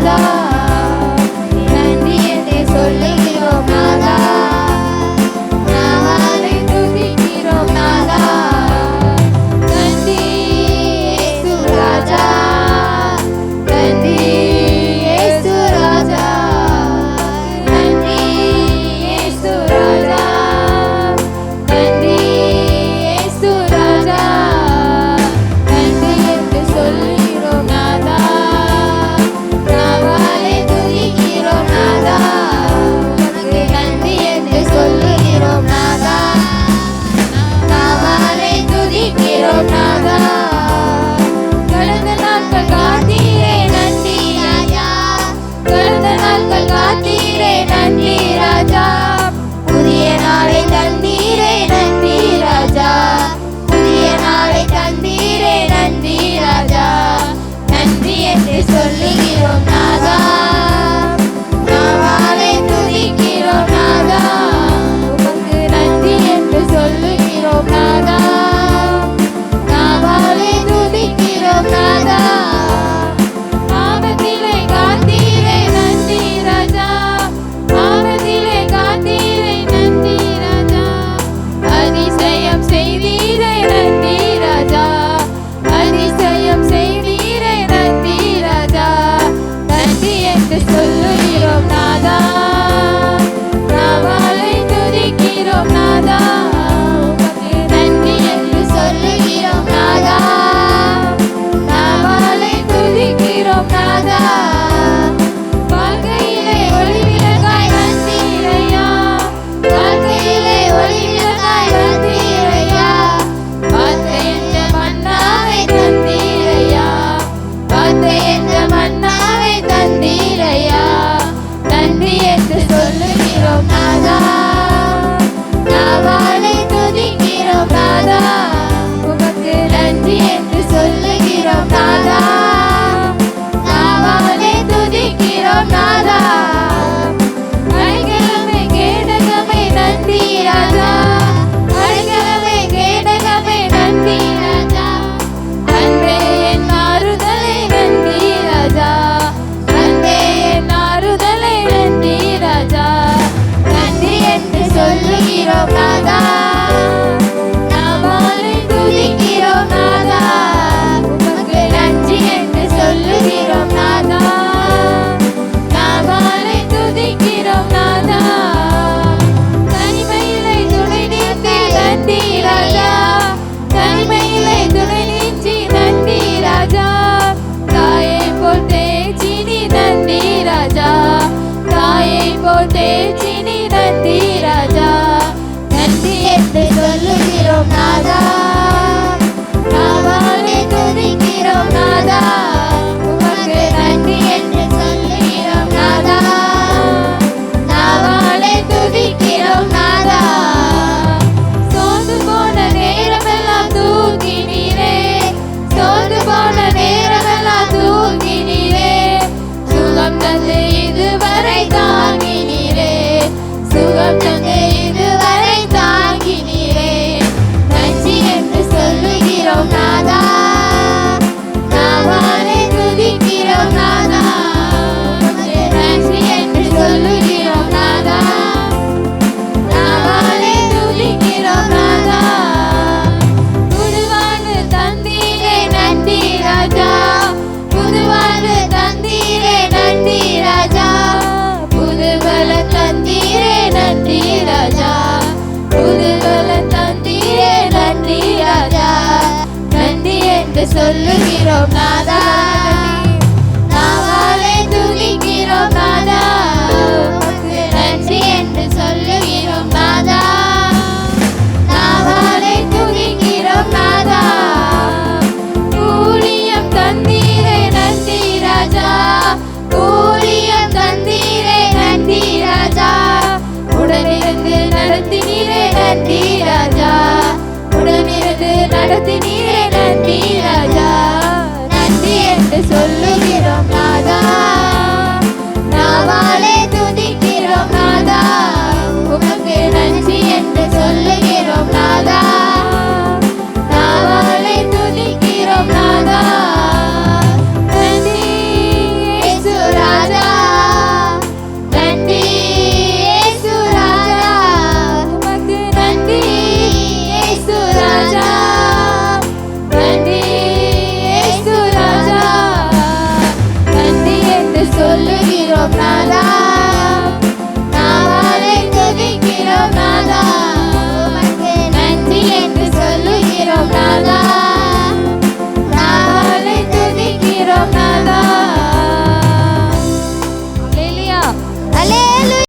நாதா, நன்றி என்று சொல்லுகிறோம் நாதா, நாமளை துதிக்கிறோம் நாதா. நன்றி இயேசு ராஜா, நன்றி இயேசு ராஜா, நன்றி இயேசு ராஜா, நன்றி இயேசு ராஜா, நன்றி என்று சொல்லுகிறோம் நாதா, நாமளை துதிக்கிறோம் நாதா, உமக்கு நன்றி என்று சொல்லுகிறோம் நாதா, நாமளை துதிக்கிறோம் நாதா. கடந்த நாட்கள் காத்தீரே நன்றி ராஜா, கடந்த நாட்கள் காத்தீரே நன்றி ராஜா, புதிய நாளை தந்தீரே நன்றி ராஜா, புதிய நாளை தந்தீரே நன்றி ராஜா, நன்றி என்று சொல்லுகிறோம் நாதா, நாமளை துதிக்கிறோம் நாதா, உமக்கு நன்றி என்று சொல்லுகிறோம் நாதா, நாமளை துதிக்கிறோம் நாதா. ஆபத்திலே காத்தீரே நன்றி ராஜா, ஆபத்திலே காத்தீரே நன்றி ராஜா, அதிசயம் செய்தீரே நன்றி ராஜா, அதிசயம் செய்தீரே நன்றி ராஜா, நன்றி என்று சொல்லுகிறோம் நாதா, நாமளை துதிக்கிறோம் நாதா, உமக்கு நன்றி என்று சொல்லுகிறோம் நாதா, நாமளை துதிக்கிறோம் நாதா. வாழ்க்கையிலே ஒளிவிளக்காய் வந்தீரையா, வாழ்க்கையிலே ஒளிவிளக்காய் வந்தீரையா, வார்த்தை என்ற மன்னாவை தந்தீரையா, வார்த்தை என்ற மன்னாவை தந்தீரையா, நன்றி என்று சொல்லுகிறோம் நாதா, நாமளை துதிக்கிறோம் நாதா, உமக்கு நன்றி என்று சொல்லுகிறோம் நாதா, நாமளை துதிக்கிறோம் நாதா. அடைக்கலமே கேடகமே நன்றி ராஜா, அடைக்கலமே கேடகமே நன்றி ராஜா, அன்பே என் ஆறுதலே நன்றி ராஜா, அன்பே என் ஆறுதலே நன்றி ராஜா, நன்றி என்று சொல்லுகிறோம் நாதா, நாமளை துதிக்கிறோம் நாதா, உமக்கு நன்றி என்று சொல்லுகிறோம் நாதா, நாமளை துதிக்கிறோம் நாதா. தனிமையிலே துணை நின்றி நன்றி ராஜா, தனிமையிலே துணை நின்றி நன்றி ராஜா, தாயை போல் தேய்ச்சினி நன்றி ராஜா, தாயை போல் தேய்ச்சினி நன்றி ராஜா, நன்றி என்று சொல்லுகிறோம் நாதா, நாமளை துதிக்கிறோம் நாதா, உமக்கு நன்றி என்று சொல்லுகிறோம் நாதா, நாமளை துதிக்கிறோம் நாதா. சோர்ந்து போன நேரமெல்லாம் தூக்கினீரே, சோர்ந்து போன நேரமெல்லாம் தூக்கினீரே, சுகம் தந்து இதுவரை தாங்கினீரே, சுகம் தந்து இதுவரை தாங்கினீரே, நன்றி என்று சொல்லுகிறோம் நாதா, நாமளை துதிக்கிறோம் நாதா, உமக்கு நன்றி என்று சொல்லுகிறோம் நாதா, நாமளை துதிக்கிறோம் நாதா. புதுவாழ்வு தந்தீரே நன்றி ராஜா, புதுவாழ்வு தந்தீரே நன்றி ராஜா, புதுபல தந்தீரே நன்றி ராஜா, புதுபல தந்தீரே நன்றி ராஜா, நன்றி என்று சொல்லுகிறோம் நாதா.